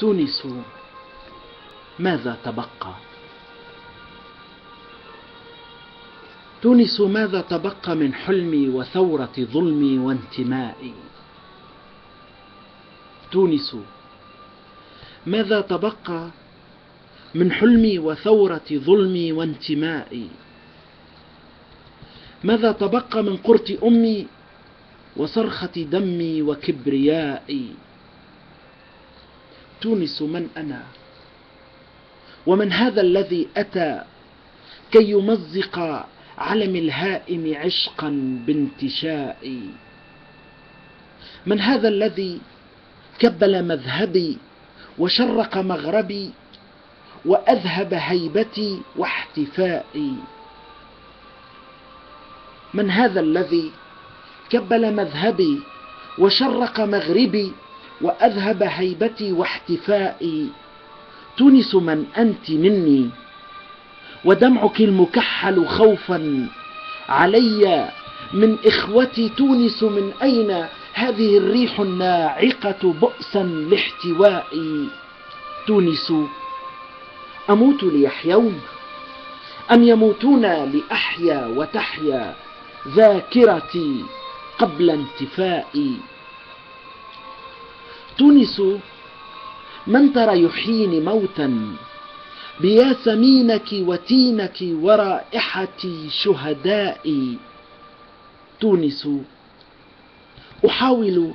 تونس ماذا تبقى؟ تونس ماذا تبقى من حلمي وثورة ظلمي وانتمائي؟ تونس ماذا تبقى من حلمي وثورة ظلمي وانتمائي؟ ماذا تبقى من قرط أمي وصرخة دمي وكبريائي؟ تونس من أنا؟ ومن هذا الذي أتى كي يمزق علم الهائم عشقا بانتشائي؟ من هذا الذي كبل مذهبي وشرق مغربي وأذهب هيبتي واحتفائي؟ من هذا الذي كبل مذهبي وشرق مغربي وأذهب هيبتي واحتفائي؟ تونس من أنت مني ودمعك المكحل خوفا علي من إخوتي؟ تونس من أين هذه الريح الناعقة بؤسا لاحتوائي؟ تونس أموت ليحيون أم يموتون لأحيا وتحيا ذاكرتي قبل انتفائي؟ تونس من ترى يحييني موتا بياسمينك وتينك ورائحة شهدائي؟ تونس أحاول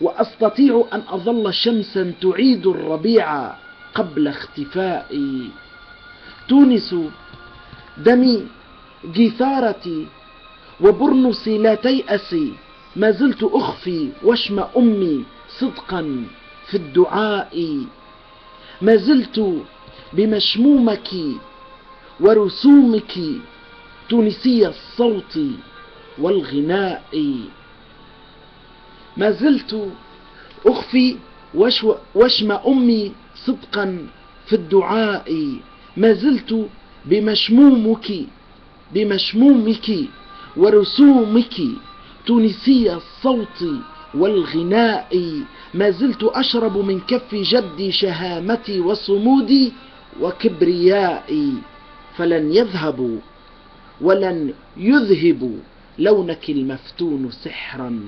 وأستطيع أن أظل شمسا تعيد الربيع قبل اختفائي. تونس دمي جثارتي وبرنسي لا تيأسي، ما زلت أخفي وشم أمي صدقا في الدعاء، ما زلت بمشمومك ورسومك تونسي الصوت والغناء، ما زلت أخفي وشم أمي صدقا في الدعاء، ما زلت بمشمومك ورسومك تونسي الصوت والغناء، ما زلت أشرب من كف جدي شهامتي وصمودي وكبريائي، فلن يذهبوا ولن يذهبوا لونك المفتون سحرا،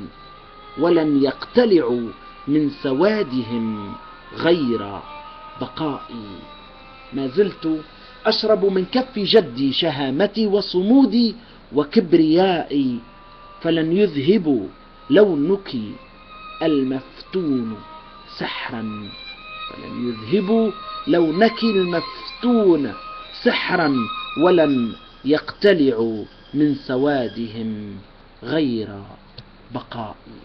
ولن يقتلعوا من سوادهم غير بقائي. ما زلت أشرب من كف جدي شهامتي وصمودي وكبريائي، فلن يذهبوا لونك المفتون سحرا، فلن يذهبوا لونك المفتون سحرا، ولن يقتلعوا من سوادهم غير بقائي.